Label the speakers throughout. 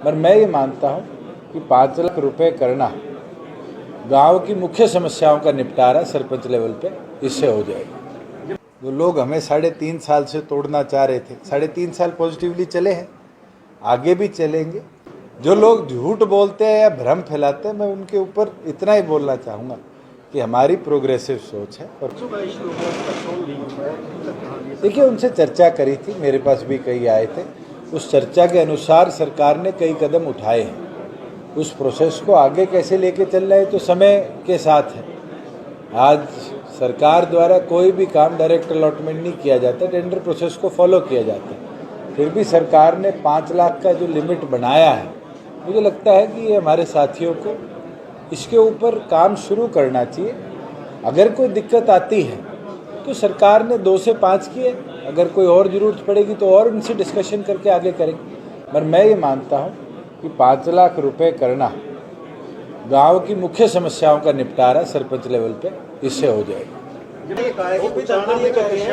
Speaker 1: पर मैं ये मानता हूँ कि 5 लाख रुपए करना गांव की मुख्य समस्याओं का निपटारा सरपंच लेवल पे इससे हो जाएगा। जो लोग हमें 3.5 साल से तोड़ना चाह रहे थे, 3.5 साल पॉजिटिवली चले हैं, आगे भी चलेंगे। जो लोग झूठ बोलते हैं या भ्रम फैलाते हैं, मैं उनके ऊपर इतना ही बोलना चाहूँगा कि हमारी प्रोग्रेसिव सोच है। और देखिए, उनसे चर्चा करी थी, मेरे पास भी कई आए थे। उस चर्चा के अनुसार सरकार ने कई कदम उठाए हैं। उस प्रोसेस को आगे कैसे लेके चल रहे हैं तो समय के साथ है। आज सरकार द्वारा कोई भी काम डायरेक्ट अलॉटमेंट नहीं किया जाता, टेंडर प्रोसेस को फॉलो किया जाता है। फिर भी सरकार ने 5 लाख का जो लिमिट बनाया है, मुझे लगता है कि ये हमारे साथियों को इसके ऊपर काम शुरू करना चाहिए। अगर कोई दिक्कत आती है तो सरकार ने 2 से 5 किए, अगर कोई और ज़रूरत पड़ेगी तो और उनसे डिस्कशन करके आगे करेंगे। पर मैं ये मानता हूँ कि 5 लाख रुपए करना गांव की मुख्य समस्याओं का निपटारा सरपंच लेवल पे इससे हो जाएगा।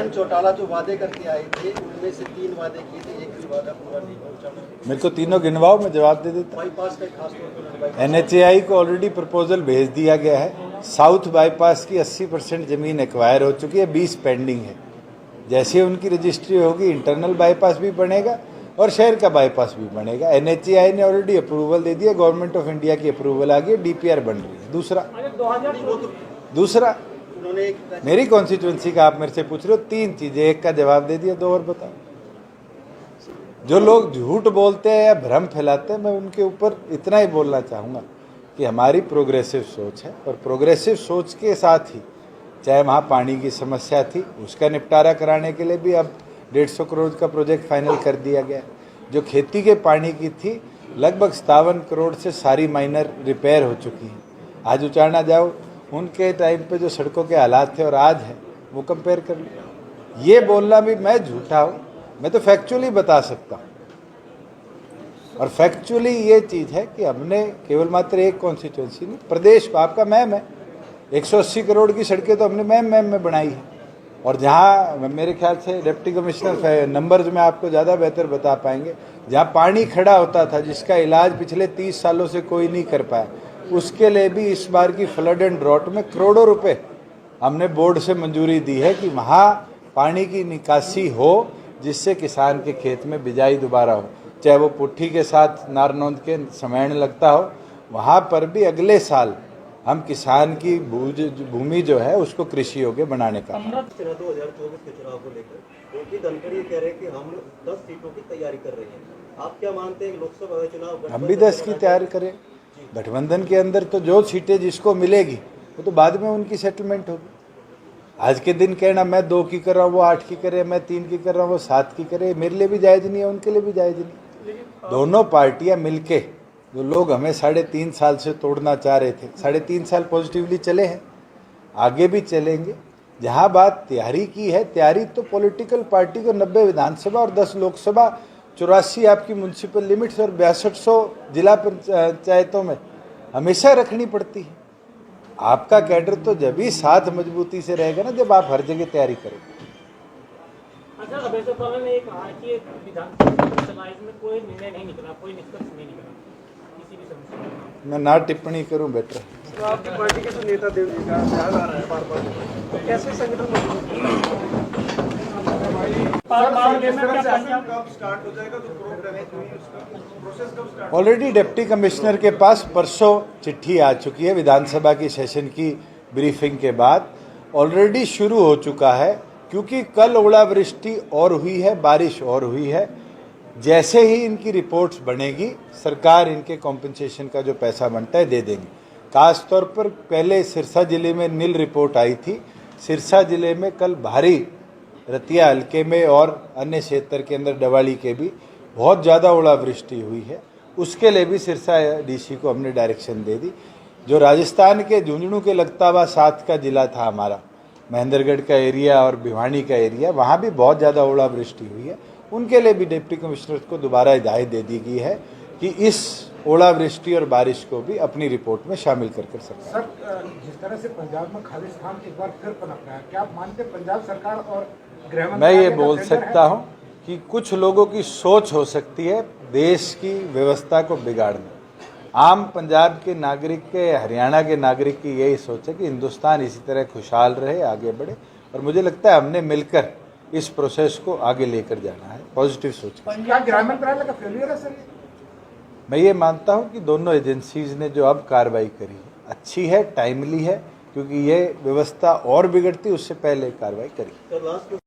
Speaker 2: चौटाला जो वादे करके आए थे, उनमें से 3 वादे किए थे, एक भी वादा पूरा नहीं पहुंचा।
Speaker 1: मेरे को तीनों गिनवाओ, मैं जवाब दे देता।
Speaker 2: बाईपास का खास तौर पर
Speaker 1: NHAI को ऑलरेडी प्रपोजल भेज दिया गया है। साउथ बाईपास की 80% जमीन एक्वायर हो चुकी है, 20 पेंडिंग है। जैसे उनकी रजिस्ट्री होगी, इंटरनल बाईपास भी बनेगा और शहर का बाईपास भी बनेगा। NHAI ने ऑलरेडी अप्रूवल दे दिया, गवर्नमेंट ऑफ इंडिया की अप्रूवल आ गई, DPR बन रही है। दूसरा मेरी कॉन्स्टिट्यूंसी का आप मेरे से पूछ रहे हो, 3 चीजें, एक का जवाब दे दिया, 2 और बताओ। जो लोग झूठ बोलते हैं या भ्रम फैलाते हैं, मैं उनके ऊपर इतना ही बोलना चाहूँगा कि हमारी प्रोग्रेसिव सोच है। और प्रोग्रेसिव सोच के साथ ही, चाहे वहाँ पानी की समस्या थी, उसका निपटारा कराने के लिए भी अब 150 करोड़ का प्रोजेक्ट फाइनल कर दिया गया। जो खेती के पानी की थी, लगभग 57 करोड़ से सारी माइनर रिपेयर हो चुकी हैं। आज उचारना जाओ, उनके टाइम पे जो सड़कों के हालात थे और आज है, वो कंपेयर कर लो। ये बोलना भी मैं झूठा हूँ, मैं तो फैक्चुअली बता सकता हूँ। और फैक्चुअली ये चीज़ है कि हमने केवल मात्र एक कॉन्स्टिट्यूंसी नहीं, प्रदेश को, आपका मैम है, 180 करोड़ की सड़कें तो हमने मैम में बनाई है। और जहाँ मेरे ख्याल से डिप्टी कमिश्नर नंबर्स में आपको ज़्यादा बेहतर बता पाएंगे, जहाँ पानी खड़ा होता था, जिसका इलाज पिछले 30 सालों से कोई नहीं कर पाया, उसके लिए भी इस बार की फ्लड एंड ड्रॉट में करोड़ों रुपए हमने बोर्ड से मंजूरी दी है कि वहाँ पानी की निकासी हो, जिससे किसान के खेत में बिजाई दोबारा हो। चाहे वो पुट्ठी के साथ नारनौंद के समयण लगता हो, वहाँ पर भी अगले साल हम किसान की भूमि जो है उसको कृषि योग्य बनाने का।
Speaker 2: 2024 के चुनाव को लेकर योगी धनखड़ ये कह रहे हैं कि हम 10 सीटों की तैयारी कर रहे हैं। आप क्या मानते हैं लोकसभा चुनाव
Speaker 1: हम भी 10 की तैयारी करें? गठबंधन के अंदर तो जो सीटें जिसको मिलेगी वो तो बाद में उनकी सेटलमेंट होगी। आज के दिन कहना मैं 2 की कर रहा हूँ, वो 8 की करे, मैं 3 की कर रहा हूँ, वो 7 की करे, मेरे लिए भी जायज़ नहीं है, उनके लिए भी जायज़ नहीं। दोनों पार्टियां मिलके, जो लोग हमें 3.5 साल से तोड़ना चाह रहे थे, 3.5 साल पॉजिटिवली चले हैं, आगे भी चलेंगे। जहां बात तैयारी की है, तैयारी तो पॉलिटिकल पार्टी को 90 विधानसभा और 10 लोकसभा, 84 आपकी म्यूनसिपल लिमिट्स और 6200 जिला पंचायतों में हमेशा रखनी पड़ती है। आपका कैडर तो जब ही साथ मजबूती से रहेगा ना, जब आप हर जगह तैयारी करोगे।
Speaker 3: अच्छा, अभय पाल ने कहा कि विधानसभा में कोई निर्णय नहीं निकला, कोई निष्कर्ष नहीं निकला किसी भी समस्या में। मैं
Speaker 1: ना टिप्पणी करूं बेटा।
Speaker 2: तो आपकी पार्टी के जो नेता देव जी का ध्यान आ रहा है बार-बार, तो कैसे संगठन
Speaker 1: ऑलरेडी डिप्टी कमिश्नर के पास परसों चिट्ठी आ चुकी है, विधानसभा की सेशन की ब्रीफिंग के बाद ऑलरेडी शुरू हो चुका है। क्योंकि कल ओलावृष्टि और हुई है, बारिश और हुई है। जैसे ही इनकी रिपोर्ट्स बनेगी, सरकार इनके कॉम्पनसेशन का जो पैसा बनता है दे देंगे। खास तौर पर पहले सिरसा जिले में नील रिपोर्ट आई थी। सिरसा जिले में कल भारी, रतिया हल्के में और अन्य क्षेत्र के अंदर डवाली के भी बहुत ज़्यादा ओलावृष्टि हुई है। उसके लिए भी सिरसा DC को हमने डायरेक्शन दे दी। जो राजस्थान के झुंझुनू के लगतावा 7 का जिला था हमारा, महेंद्रगढ़ का एरिया और भिवानी का एरिया, वहाँ भी बहुत ज़्यादा ओलावृष्टि हुई है। उनके लिए भी डिप्टी कमिश्नर को दोबारा हिदायत दे दी गई है कि इस ओलावृष्टि और बारिश को भी अपनी रिपोर्ट में शामिल कर सकते हैं।
Speaker 4: सर, जिस तरह से पंजाब में खालिस्तान एक बार फिर पनप रहा है, क्या आप मानते हैं पंजाब सरकार और गृह
Speaker 1: मैं ये बोल सकता हूँ कि कुछ लोगों की सोच हो सकती है, देश की व्यवस्था को बिगाड़ना। आम पंजाब के नागरिक के, हरियाणा के नागरिक की यही सोच है कि हिंदुस्तान इसी तरह खुशहाल रहे, आगे बढ़े, और मुझे लगता है हमने मिलकर इस प्रोसेस को आगे लेकर जाना है पॉजिटिव सोच के।
Speaker 4: क्या गृह मंत्रालय का फेलियर है सर ये?
Speaker 1: मैं ये मानता हूं कि दोनों एजेंसीज ने जो अब कार्रवाई करी है अच्छी है, टाइमली है, क्योंकि ये व्यवस्था और बिगड़ती उससे पहले कार्रवाई करी।
Speaker 2: Sir last